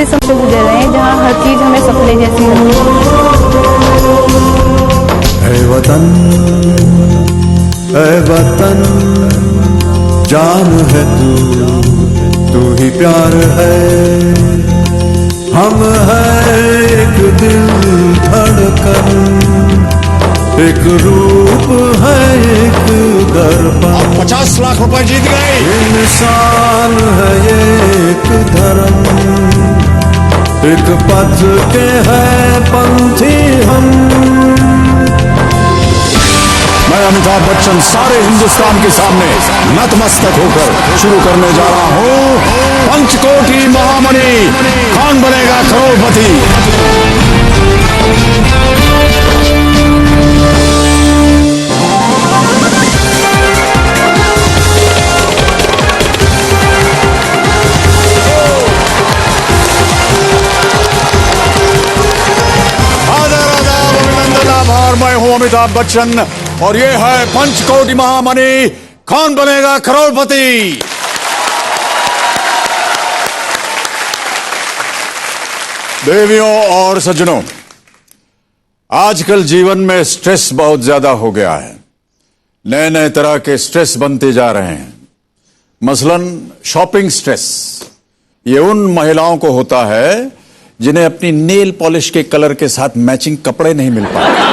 ऐसे समय गुजर रहे हैं जहाँ हर चीज हमें सपने जैसी लगती है। ऐ वतन जान है तू ही प्यार है। हम है एक दिल धड़कन, एक रूप है एक दर्पण। 50 लाख रुपए जीत गए। इंसान है एक धर्म, एक पथ के है पंथी हम। मैं अमिताभ बच्चन सारे हिंदुस्तान के सामने नतमस्तक होकर शुरू करने जा रहा हूं पंचकोटी महामणि कौन बनेगा करोड़पति। मैं हूं अमिताभ बच्चन और ये है पंचकोटी महामणि कौन बनेगा करोड़पति। देवियों और सज्जनों, आजकल जीवन में स्ट्रेस बहुत ज्यादा हो गया है। नए नए तरह के स्ट्रेस बनते जा रहे हैं। मसलन शॉपिंग स्ट्रेस। ये उन महिलाओं को होता है जिन्हें अपनी नेल पॉलिश के कलर के साथ मैचिंग कपड़े नहीं मिल पाते।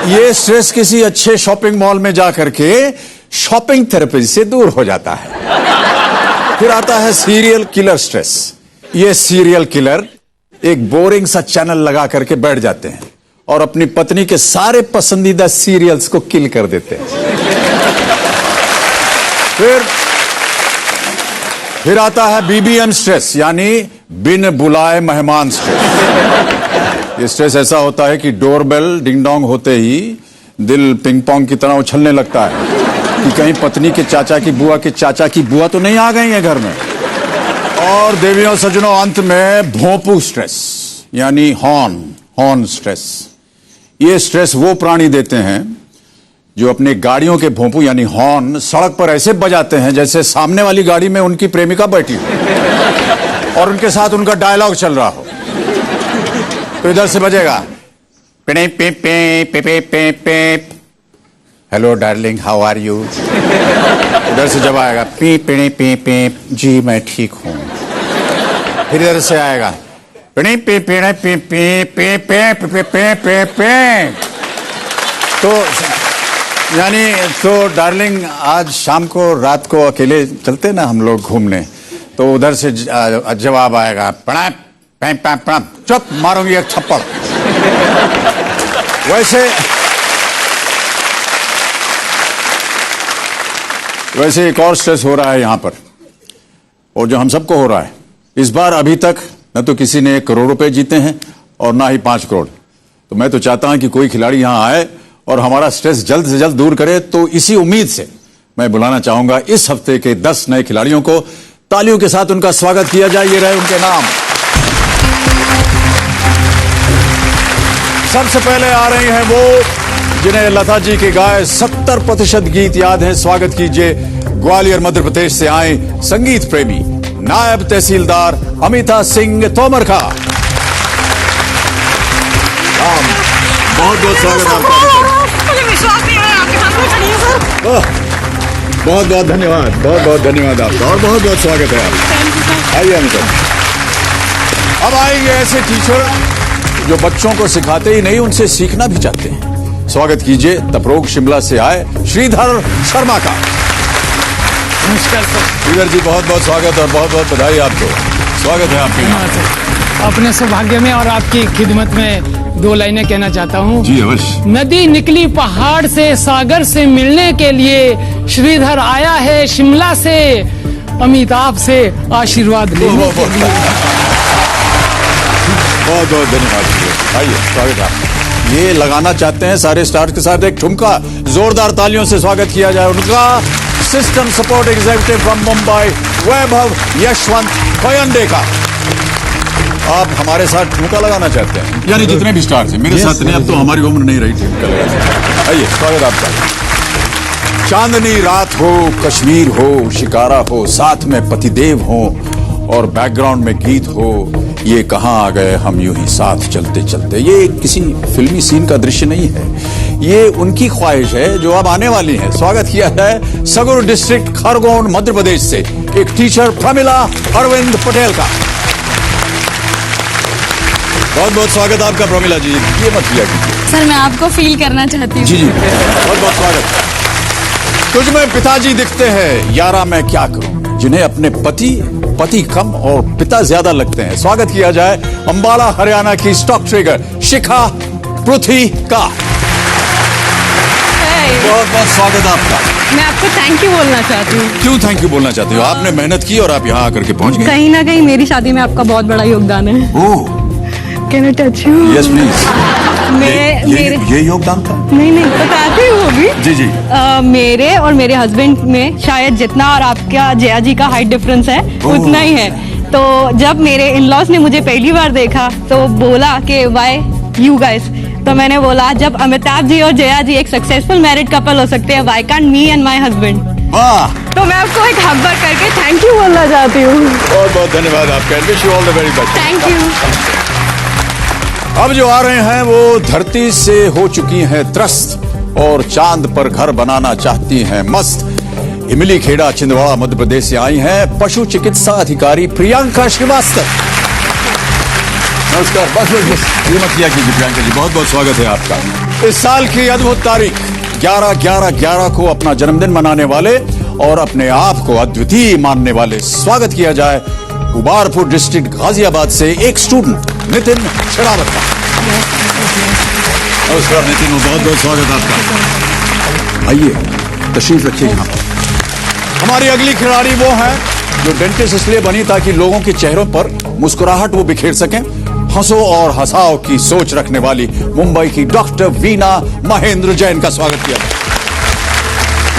ये स्ट्रेस किसी अच्छे शॉपिंग मॉल में जाकर के शॉपिंग थेरेपी से दूर हो जाता है। फिर आता है सीरियल किलर स्ट्रेस। ये सीरियल किलर एक बोरिंग सा चैनल लगा करके बैठ जाते हैं और अपनी पत्नी के सारे पसंदीदा सीरियल्स को किल कर देते हैं। फिर आता है बीबीएम स्ट्रेस, यानी बिन बुलाए मेहमान स्ट्रेस। ये स्ट्रेस ऐसा होता है कि डोरबेल डिंग डोंग होते ही दिल पिंग पोंग की तरह उछलने लगता है कि कहीं पत्नी के चाचा की बुआ तो नहीं आ गई है घर में। और देवियों सज्जनों, अंत में भोंपू स्ट्रेस, यानी हॉर्न स्ट्रेस। ये स्ट्रेस वो प्राणी देते हैं जो अपने गाड़ियों के भोंपू यानी हॉर्न सड़क पर ऐसे बजाते हैं जैसे सामने वाली गाड़ी में उनकी प्रेमिका बैठी हो और उनके साथ उनका डायलॉग चल रहा हो। तो इधर से बजेगा पे पे पे पे पे पे पे hello darling how are you. इधर से जब आएगा पी पे पे पे जी मैं ठीक हूं। फिर इधर से आएगा पे पे पे पे पे पे पे पे पे पे। तो यानी तो डार्लिंग आज शाम को रात को अकेले चलते ना हम लोग घूमने। तो उधर से जवाब आएगा प्रणाम चुप मारूंगी एक थप्पड़। वैसे एक और स्ट्रेस हो रहा है यहां पर, और जो हम सबको हो रहा है। इस बार अभी तक न तो किसी ने 1 करोड़ रुपए जीते हैं और ना ही 5 करोड़। तो मैं तो चाहता हूं कि कोई खिलाड़ी यहां आए और हमारा स्ट्रेस जल्द से जल्द दूर करे। तो इसी उम्मीद से मैं बुलाना चाहूंगा इस हफ्ते के 10 नए खिलाड़ियों को। तालियों के साथ उनका स्वागत किया जाए। ये रहे उनके नाम। सबसे पहले आ रही हैं वो जिन्हें लता जी के गाए 70% गीत याद हैं। स्वागत कीजिए ग्वालियर मध्य प्रदेश से आए संगीत प्रेमी नायब तहसीलदार अमिता सिंह तोमर का। बहुत बहुत स्वागत है आपका। मुझे विश्वास नहीं है आपके हाथ में चढ़ी है सर। बहुत बहुत धन्यवाद, बहुत बहुत धन्यवाद आपका और बहुत बहुत स्वागत है आपका। आइए अमिता। अब आएंगे ऐसे टीचर जो बच्चों को सिखाते ही नहीं उनसे सीखना भी चाहते हैं। स्वागत कीजिए तपरोग शिमला से आए श्रीधर शर्मा का। नमस्कार सर। श्रीधर जी बहुत बहुत स्वागत और बहुत बहुत बधाई आपको। स्वागत है आपके यहाँ। अपने सौभाग्य में और आपकी खिदमत में 2 लाइनें कहना चाहता हूँ। जी अवश्य। नदी निकली पहाड़ से सागर से मिलने के लिए, श्रीधर आया है शिमला से अमिताभ से आशीर्वाद लेने के लिए। बहुत बहुत धन्यवाद। आइए स्वागत है आपका। ये लगाना चाहते हैं सारे स्टार्स के साथ एक ठुमका। जोरदार तालियों से स्वागत किया जाए उनका। System support executive from Mumbai Vaibhav Yashwant Koyande का। आप हमारे साथ ठुमका लगाना चाहते हैं, यानी जितने भी स्टार्स हैं मेरे साथ नहीं। अब तो हमारी उम्र नहीं रही ठुमका लगाना। आइए स्वागत आपका। चांदनी रात हो, कश्मीर हो, शिकारा हो, साथ में पतिदेव हो और बैकग्राउंड में गीत हो, ये कहाँ आ गए हम यूं ही साथ चलते चलते। ये किसी फिल्मी सीन का दृश्य नहीं है, ये उनकी ख्वाहिश है जो अब आने वाली है। स्वागत किया जाए सगुर डिस्ट्रिक्ट खरगोन मध्य प्रदेश से एक टीचर प्रमिला अरविंद पटेल का। बहुत बहुत स्वागत आपका प्रमिला जी। ये मत किया कीजिए सर, मैं आपको फील करना चाहती हूँ। जी जी, बहुत बहुत स्वागत। तुझ में पिताजी दिखते हैं यारा मैं क्या करूं, जिन्हें अपने पति कम और पिता ज्यादा लगते हैं। स्वागत किया जाए अंबाला हरियाणा की स्टॉक ट्रेडर शिखा पृथ्वी का। बहुत बहुत स्वागत आपका। मैं आपको थैंक यू बोलना चाहती हूँ। क्यों थैंक यू बोलना चाहती हो? आपने मेहनत की और आप यहाँ आकर के पहुंच गए। कहीं ना कहीं मेरी शादी में आपका बहुत बड़ा योगदान है। Oh, can I touch you? Yes please. मेरे ये योगदान था? नहीं बताती हूँ अभी। जी जी। मेरे और मेरे हस्बैंड में शायद जितना और आपका जया जी का हाइट डिफरेंस है उतना ही है। तो जब मेरे इन लॉज ने मुझे पहली बार देखा तो बोला कि व्हाई यू गाइस, तो मैंने बोला जब अमिताभ जी और जया जी एक सक्सेसफुल मैरिड कपल हो सकते हैं, why can't me and my husband. वाह, तो मैं आपको एक हक भर करके थैंक यू बोलना चाहती हूँ। बहुत बहुत धन्यवाद आपका। Wish you all the very best. Thank you. अब जो आ रहे हैं वो धरती से हो चुकी हैं त्रस्त और चांद पर घर बनाना चाहती हैं मस्त। इमली खेड़ा छिंदवाड़ा मध्य प्रदेश से आई हैं पशु चिकित्सा अधिकारी प्रियंका श्रीवास्तव। नमस्कार। बस ये मत किया कीजिए प्रियंका जी, बहुत बहुत स्वागत है आपका। इस साल की अद्भुत तारीख 11/11/11 को अपना जन्मदिन मनाने वाले और अपने आप को अद्वितीय मानने वाले स्वागत किया जाए उबारपुर डिस्ट्रिक्ट गाजियाबाद से एक स्टूडेंट नितिन शेरावत का। नमस्कार नितिन, बहुत बहुत स्वागत आपका। आइए तशरीफ रखिए यहाँ पर। हमारी अगली खिलाड़ी वो है जो डेंटिस्ट इसलिए बनी ताकि लोगों के चेहरों पर मुस्कुराहट वो बिखेर सकें। हंसो और हंसाओ की सोच रखने वाली मुंबई की डॉक्टर वीना महेंद्र जैन का स्वागत किया।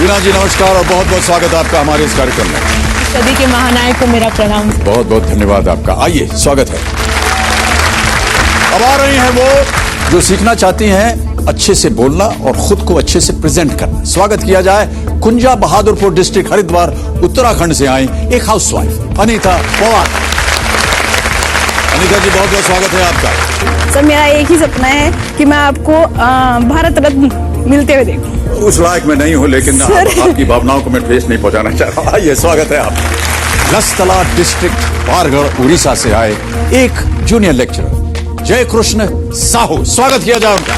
वीना जी नमस्कार और बहुत बहुत स्वागत आपका हमारे इस कार्यक्रम में। सदी के महानायक को मेरा प्रणाम। बहुत बहुत धन्यवाद आपका। आइए स्वागत है। अब आ रही हैं वो जो सीखना चाहती हैं अच्छे से बोलना और खुद को अच्छे से प्रेजेंट करना। स्वागत किया जाए कुंजा बहादुरपुर डिस्ट्रिक्ट हरिद्वार उत्तराखंड से आई एक हाउसवाइफ अनीता पवार। अनीता जी बहुत बहुत स्वागत है आपका। सर, मेरा एक ही सपना है कि मैं आपको भारत रत्न मिलते हुए देखूं। उस लायक मैं नहीं हूं, लेकिन आपकी भावनाओं को मैं ठेस नहीं पहुंचाना चाह रहा। आइए स्वागत है आप। लसतला डिस्ट्रिक्ट बारगढ़ उड़ीसा से आए एक जूनियर लेक्चरर जय कृष्ण साहू। स्वागत किया जाए उनका।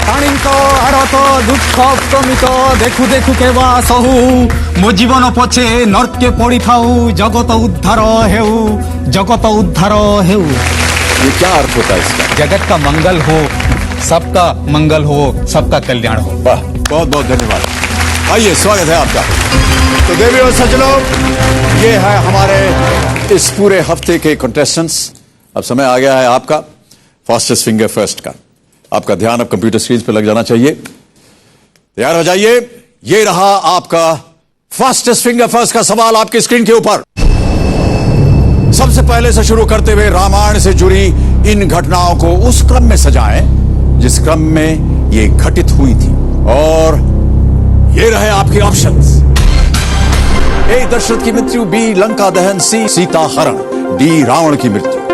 देखु देखु केवा सहु मो जीवन पछे नर्के पड़ी थाऊ जगत उद्धार हेउ जगत उद्धार हेउ। ये क्या अर्थ होता है इसका? जगत का मंगल हो, सबका मंगल हो, सबका कल्याण हो। वाह, बहुत बहुत धन्यवाद। आइए स्वागत है आपका। तो देवी और सज्जनों, ये है हमारे इस पूरे हफ्ते के कंटेस्टेंट्स। अब समय आ गया है आपका फास्टेस्ट फिंगर फर्स्ट का। आपका ध्यान अब कंप्यूटर स्क्रीन पर लग जाना चाहिए। तैयार हो जाइए। ये रहा आपका फास्टेस्ट फिंगर फर्स्ट का सवाल आपकी स्क्रीन के ऊपर। सबसे पहले से शुरू करते हुए रामायण से जुड़ी इन घटनाओं को उस क्रम में सजाएं जिस क्रम में ये घटित हुई थी। और ये रहे आपके ऑप्शंस। ए दशरथ की मृत्यु, बी लंका दहन, सी सीता हरण, डी रावण की मृत्यु।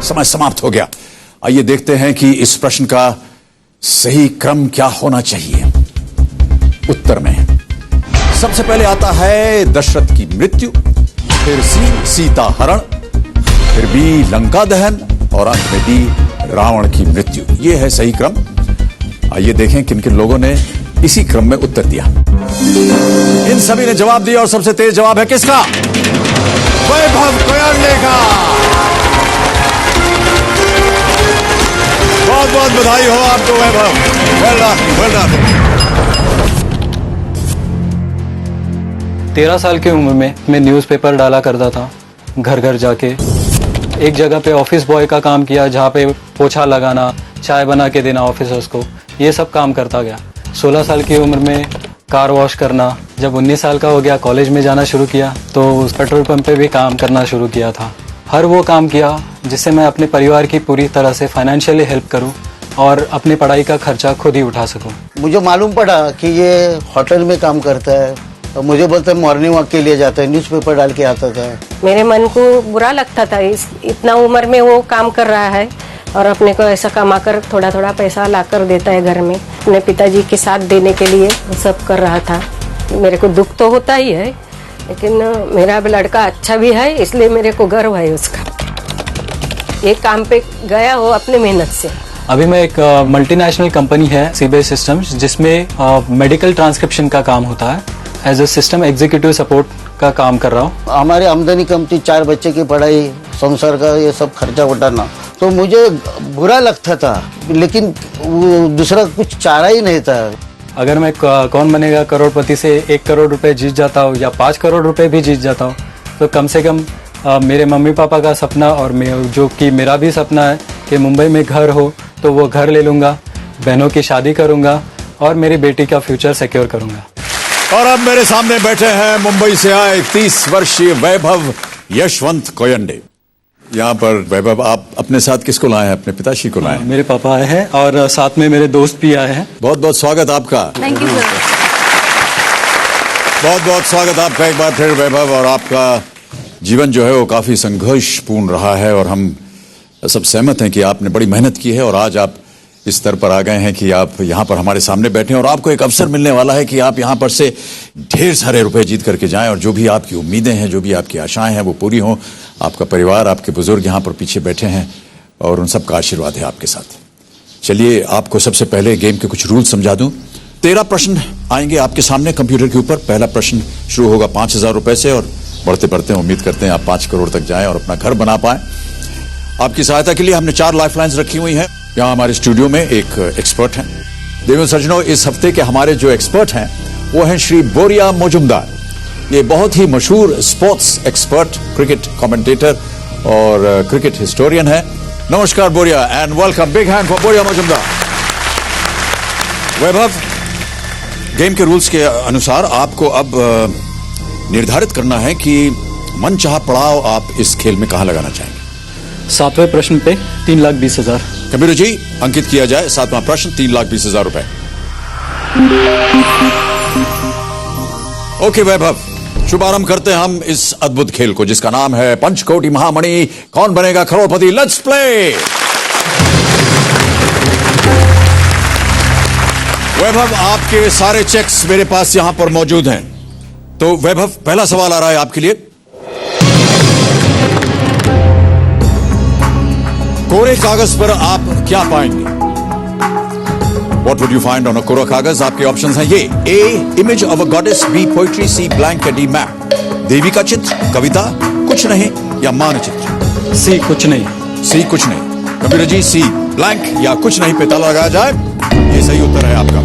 समय समाप्त हो गया। आइए देखते हैं कि इस प्रश्न का सही क्रम क्या होना चाहिए। उत्तर में सबसे पहले आता है दशरथ की मृत्यु, फिर सी सीता हरण, फिर बी लंका दहन और अंत में डी रावण की मृत्यु। यह है सही क्रम। आइए देखें किन किन लोगों ने इसी क्रम में उत्तर दिया। इन सभी ने जवाब दिया और सबसे तेज जवाब है किसका? वैभव कोयरले का। बहुत बहुत बधाई हो आपको Vaibhav. Well done, well done. 13 साल की उम्र में मैं न्यूज़पेपर डाला करता था घर घर जाके। एक जगह पे ऑफिस बॉय का काम किया जहाँ पे पोछा लगाना, चाय बना के देना ऑफिसर्स को, ये सब काम करता गया। 16 साल की उम्र में कार वॉश करना। जब 19 साल का हो गया कॉलेज में जाना शुरू किया तो उस पेट्रोल पंप पे भी काम करना शुरू किया था। हर वो काम किया जिससे मैं अपने परिवार की पूरी तरह से फाइनेंशियली हेल्प करूं और अपनी पढ़ाई का खर्चा खुद ही उठा सकूं। मुझे मालूम पड़ा कि ये होटल में काम करता है और मुझे बोलता है मॉर्निंग वॉक के लिए जाता है, न्यूज़पेपर डाल के आता था। मेरे मन को बुरा लगता था, इतना उम्र में वो काम कर रहा है और अपने को ऐसा कमा कर थोड़ा थोड़ा पैसा ला कर देता है घर में, अपने पिताजी के साथ देने के लिए वो सब कर रहा था। मेरे को दुख तो होता ही है, लेकिन मेरा लड़का अच्छा भी है, इसलिए मेरे को गर्व है उसका। ये काम पे गया हो अपने मेहनत से। अभी मैं एक मल्टीनेशनल कंपनी है सीबीआई सिस्टम्स, जिसमें मेडिकल ट्रांसक्रिप्शन का काम होता है। As a system executive support का काम कर रहा हूँ। हमारी आमदनी कम थी, 4 बच्चे की पढ़ाई, संसार का ये सब खर्चा उठाना, तो मुझे बुरा लगता था, लेकिन वो दूसरा कुछ चारा ही नहीं था। अगर मैं कौन बनेगा करोड़पति से 1 करोड़ रुपए जीत जाता हूँ या 5 करोड़ रुपए भी जीत जाता हूँ, तो कम से कम मेरे मम्मी पापा का सपना और जो कि मेरा भी सपना है कि मुंबई में घर हो, तो वो घर ले लूँगा, बहनों की शादी करूँगा और मेरी बेटी का फ्यूचर सिक्योर करूँगा। और अब मेरे सामने बैठे हैं मुंबई से आए 30 वर्षीय वैभव यशवंत कोयंडे। यहाँ पर वैभव, आप अपने साथ किसको लाए हैं? अपने पिताश्री को लाए हैं? मेरे पापा आए हैं और साथ में मेरे दोस्त भी आए हैं। बहुत बहुत स्वागत आपका। Thank you sir. बहुत बहुत स्वागत आपका एक बार फिर वैभव। और आपका जीवन जो है वो काफी संघर्षपूर्ण रहा है और हम सब सहमत हैं कि आपने बड़ी मेहनत की है और आज आप इस स्तर पर आ गए हैं कि आप यहाँ पर हमारे सामने बैठे हैं और आपको एक अवसर मिलने वाला है कि आप यहाँ पर से ढेर सारे रुपए जीत करके जाएं और जो भी आपकी उम्मीदें हैं, जो भी आपकी आशाएं हैं, वो पूरी हों। आपका परिवार, आपके बुजुर्ग यहाँ पर पीछे बैठे हैं और उन सबका आशीर्वाद है आपके साथ। चलिए, आपको सबसे पहले गेम के कुछ रूल समझा दूं। 13 प्रश्न आएंगे आपके सामने कंप्यूटर के ऊपर। पहला प्रश्न शुरू होगा 5000 रुपए से और बढ़ते बढ़ते उम्मीद करते हैं आप 5 करोड़ तक जाएं और अपना घर बना पाएं। आपकी सहायता के लिए हमने 4 लाइफलाइंस रखी हुई हैं। यहाँ हमारे स्टूडियो में एक एक्सपर्ट हैं। देवियों सज्जनों, इस हफ्ते के हमारे जो एक्सपर्ट हैं वो हैं श्री बोरिया मजुमदार। ये बहुत ही मशहूर स्पोर्ट्स एक्सपर्ट, क्रिकेट कमेंटेटर और क्रिकेट हिस्टोरियन है। नमस्कार बोरिया and welcome. Big hand for बोरिया मजुमदार। वैभव, गेम के रूल्स के अनुसार आपको अब निर्धारित करना है कि मनचाहा पड़ाव आप इस खेल में कहां लगाना चाहेंगे। 7वें प्रश्न पे 3,20,000। कबीर जी, अंकित किया जाए 7वां प्रश्न, 3,20,000 रुपए। ओके वैभव, शुभारंभ करते हैं हम इस अद्भुत खेल को जिसका नाम है पंचकोटी महामणि। कौन बनेगा करोड़पति? Let's play. वैभव, आपके सारे चेक्स मेरे पास यहां पर मौजूद हैं। तो वैभव, पहला सवाल आ रहा है आपके लिए। कोरे कागज पर आप क्या पाएंगे? What would you find on a कोरा कागज? आपके ऑप्शंस हैं ये: A, image of a goddess, B, poetry, C, blank, D, map. देवी का चित्र, कविता, कुछ नहीं या मानचित्र? C, कुछ नहीं। C, कुछ नहीं। कबीर जी, C, ब्लैंक या कुछ नहीं पे ताला लगाया जाए। ये सही उत्तर है आपका।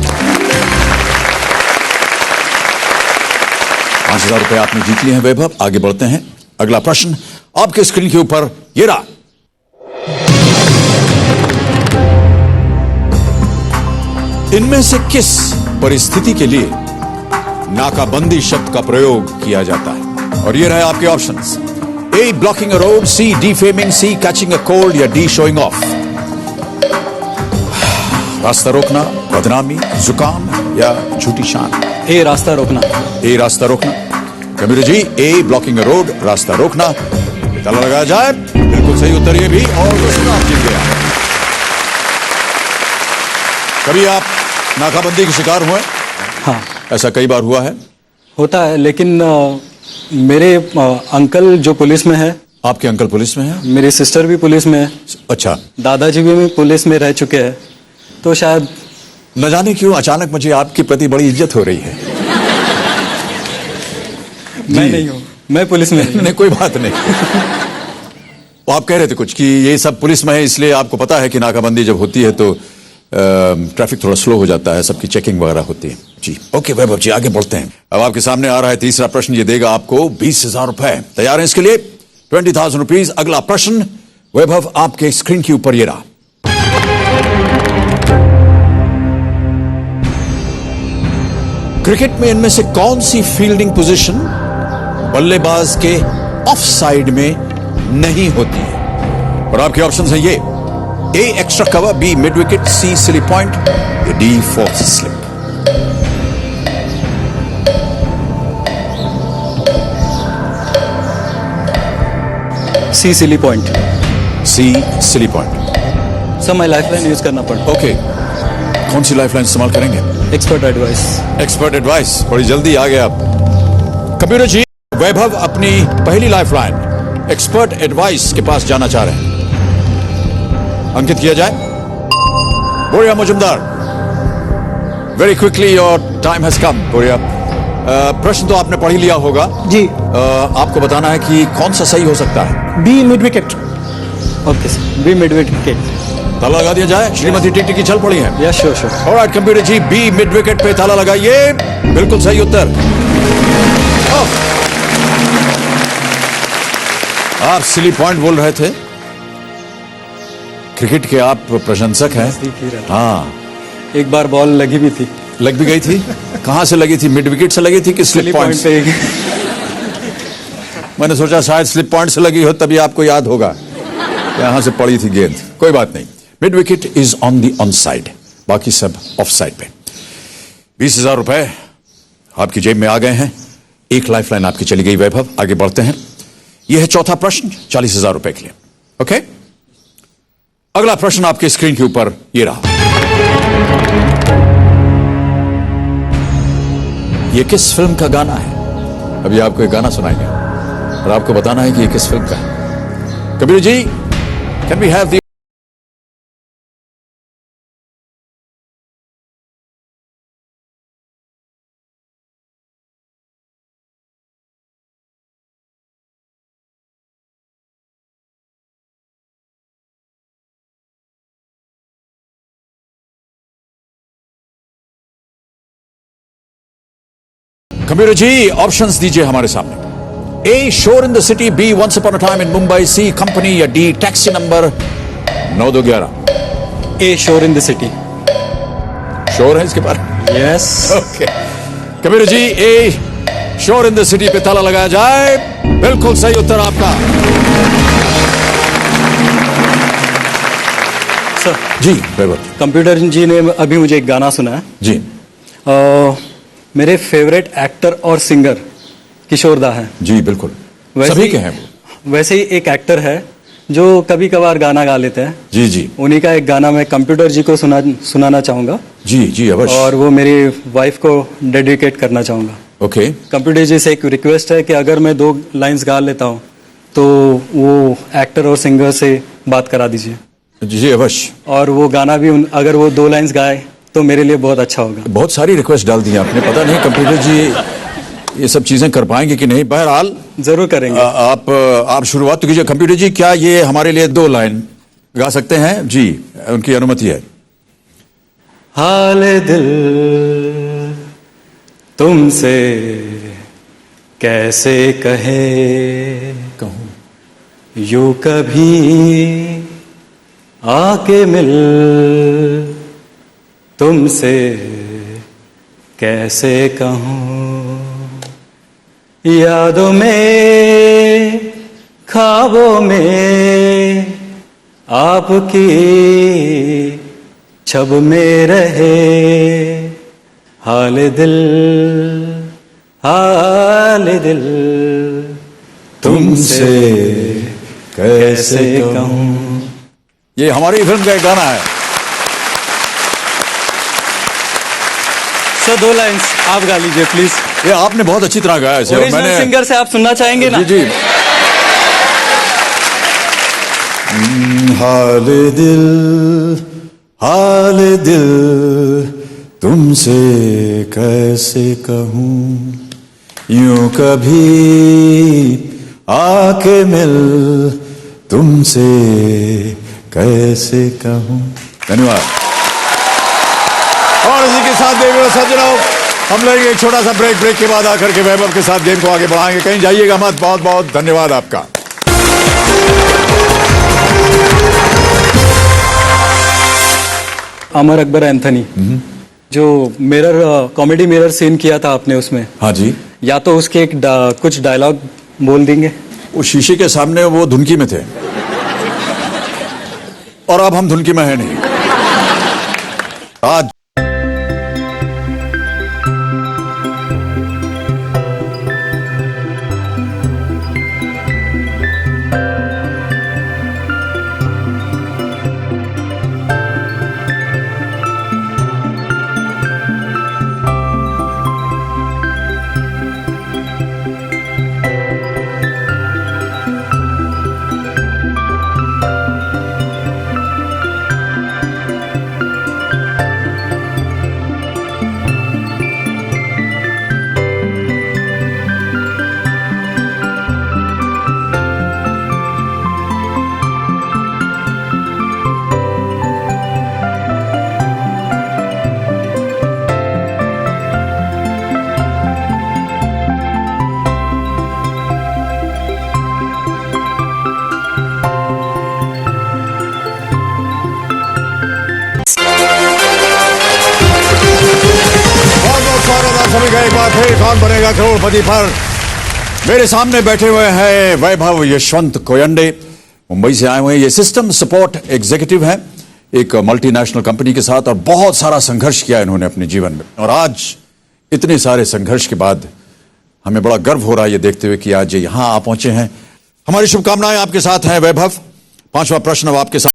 5000 रुपए आपने जीत लिए हैं वैभव। आगे बढ़ते हैं। अगला प्रश्न आपके स्क्रीन के ऊपर ये रहा। इनमें से किस परिस्थिति के लिए नाकाबंदी शब्द का प्रयोग किया जाता है? और ये रहे आपके options: A, blocking a road, C, defaming, C, catching a cold या D, शोइंग ऑफ। रास्ता रोकना, बदनामी, जुकाम या झूठी शान? A, रास्ता रोकना। A, रास्ता रोकना। Kabir ji, A, blocking a road, रास्ता रोकना। ताला लगाया जाए। बिल्कुल सही उत्तर ये भी, और दूसरा आप जीत गया। कभी आप नाकाबंदी के शिकार हुए? हाँ, ऐसा कई बार हुआ है? होता है, लेकिन मेरे अंकल जो पुलिस में है। आपके अंकल पुलिस में हैं? मेरी सिस्टर भी पुलिस में है। अच्छा। दादाजी भी पुलिस में रह चुके हैं, तो शायद न जाने क्यों अचानक मुझे आपके प्रति बड़ी इज्जत हो रही है। मैं नहीं हूँ, मैं पुलिस में नहीं, कोई बात नहीं। वो आप कह रहे थे कुछ कि ये सब पुलिस में है, इसलिए आपको पता है कि नाकाबंदी जब होती है तो ट्रैफिक थोड़ा स्लो हो जाता है, सबकी चेकिंग वगैरह होती है। जी ओके वैभव जी, आगे बढ़ते हैं। अब आपके सामने आ रहा है तीसरा प्रश्न। ये देगा आपको 20,000 रुपए। तैयार हैं इसके लिए? 20,000 रुपीज। अगला प्रश्न वैभव, आपके स्क्रीन के ऊपर ये रहा। क्रिकेट में इनमें से कौन सी फील्डिंग पोजीशन बल्लेबाज के ऑफ साइड में नहीं होती है? और आपके ऑप्शंस हैं ये: A. Extra cover, B. Mid wicket, C. Silly point, D. False slip. C silly point. C. Silly point. सर मैं लाइफलाइन यूज करना पड़ा। ओके, कौन सी लाइफलाइन इस्तेमाल करेंगे? Expert advice. एक्सपर्ट एडवाइस, बड़ी जल्दी आ गए आप। कंप्यूटर जी, वैभव अपनी पहली लाइफलाइन एक्सपर्ट एडवाइस के पास जाना चाह रहे हैं। अंकित किया जाए। Boria Majumdar, very quickly your time has come. Boria, प्रश्न तो आपने पढ़ ही लिया होगा जी। आपको बताना है कि कौन सा सही हो सकता है। B mid wicket. Okay sir, B mid wicket. ताला लगा दिया जाए। श्रीमती टिकटिकी चल पड़ी है। Yes sure sure. Alright computer ji, B mid wicket पे ताला लगाइए। बिल्कुल सही उत्तर। आप सिली पॉइंट बोल रहे थे। क्रिकेट के आप प्रशंसक हैं। हाँ, एक बार बॉल लगी भी थी। लग भी गई थी? कहां से लगी थी? मिड विकेट से लगी थी कि स्लिप पॉइंट से? मैंने सोचा शायद स्लिप पॉइंट से लगी हो, तभी आपको याद होगा यहां से पड़ी थी गेंद। कोई बात नहीं, mid wicket is on the on side, बाकी सब ऑफ साइड पे। 20,000 रुपए आपकी जेब में आ गए हैं। एक लाइफलाइन आपकी चली गई। वैभव, आगे बढ़ते हैं। यह है चौथा प्रश्न 40,000 रुपए के लिए। ओके, अगला प्रश्न आपके स्क्रीन के ऊपर ये रहा। यह किस फिल्म का गाना है? अभी आपको एक गाना सुनाएंगे और आपको बताना है कि यह किस फिल्म का है। Kabir ji, can we have the computer ji, options दीजिए हमारे सामने। A. Shore in the city, B. Once upon a time in Mumbai, C. Company, या D. Taxi number 9211। A. Shore in the city. Shore है इसके पर? Yes. Okay computer ji, A. Shore in the city पे ताला लगाया जाए। बिल्कुल सही उत्तर आपका। सर जी वैभव कंप्यूटर जी ने अभी मुझे एक गाना सुनाया जी। मेरे फेवरेट एक्टर और सिंगर किशोर दा है। जी बिल्कुल, सभी के हैं वो। वैसे ही एक एक्टर है जो कभी कभार गाना गा लेते हैं। जी जी, उन्हीं का एक गाना मैं कंप्यूटर जी को सुनाना चाहूंगा। जी जी अवश्य। और वो मेरी वाइफ को डेडिकेट करना चाहूंगा। ओके कंप्यूटर जी से एक रिक्वेस्ट है कि अगर मैं 2 लाइंस गा लेता हूँ तो वो एक्टर और सिंगर से बात करा दीजिए। जी अवश्य। और वो गाना भी अगर वो 2 लाइंस गाए तो मेरे लिए बहुत अच्छा होगा। बहुत सारी रिक्वेस्ट डाल दी आपने, पता नहीं कंप्यूटर जी ये सब चीजें कर पाएंगे कि नहीं। बहरहाल जरूर करेंगे। आप शुरुआत तो कीजिए। कंप्यूटर जी, क्या ये हमारे लिए 2 लाइन गा सकते हैं? जी, उनकी अनुमति है। हाल दिल तुमसे कैसे कहूं, यूं कभी आके मिल तुमसे कैसे कहूं, यादों में ख्वाबों में आपकी छब में रहे, हाल दिल तुमसे कैसे कहूं। ये हमारी फिल्म का एक गाना है। सर 2 लाइंस आप गा लीजिए प्लीज। ये आपने बहुत अच्छी तरह गाया इसे। ओरिजिनल सिंगर से आप सुनना चाहेंगे ना? जी जी। हाल दिल तुमसे कैसे कहूं, यूं कभी आके मिल तुमसे कैसे कहूं। धन्यवाद। और इसी के साथ देखो सज्जनों, हम लेंगे एक छोटा सा ब्रेक के बाद आकर के वैभव के साथ गेम को आगे बढ़ाएंगे। कहीं जाइएगा मत। बहुत बहुत धन्यवाद आपका। अमर अकबर एंथनी, जो मिरर कॉमेडी मिरर सीन किया था आपने उसमें। हाँ जी। या तो उसके कुछ डायलॉग बोल देंगे। वो शीशे के सामने वो धुनकी में थे और अब हम धुनकी में है नहीं। आज सभी का एक बार फिर कौन बनेगा करोड़पति पर मेरे सामने बैठे हुए हैं वैभव यशवंत कोयंडे, मुंबई से आए हुए हैं। ये सिस्टम सपोर्ट एग्जीक्यूटिव हैं एक मल्टीनेशनल कंपनी के साथ, और बहुत सारा संघर्ष किया इन्होंने अपने जीवन में, और आज इतने सारे संघर्ष के बाद हमें बड़ा गर्व हो रहा है ये देखते हुए कि आज यहां आप पहुंचे हैं। हमारी शुभकामनाएं आपके साथ हैं वैभव। 5वां प्रश्न अब आपके साथ।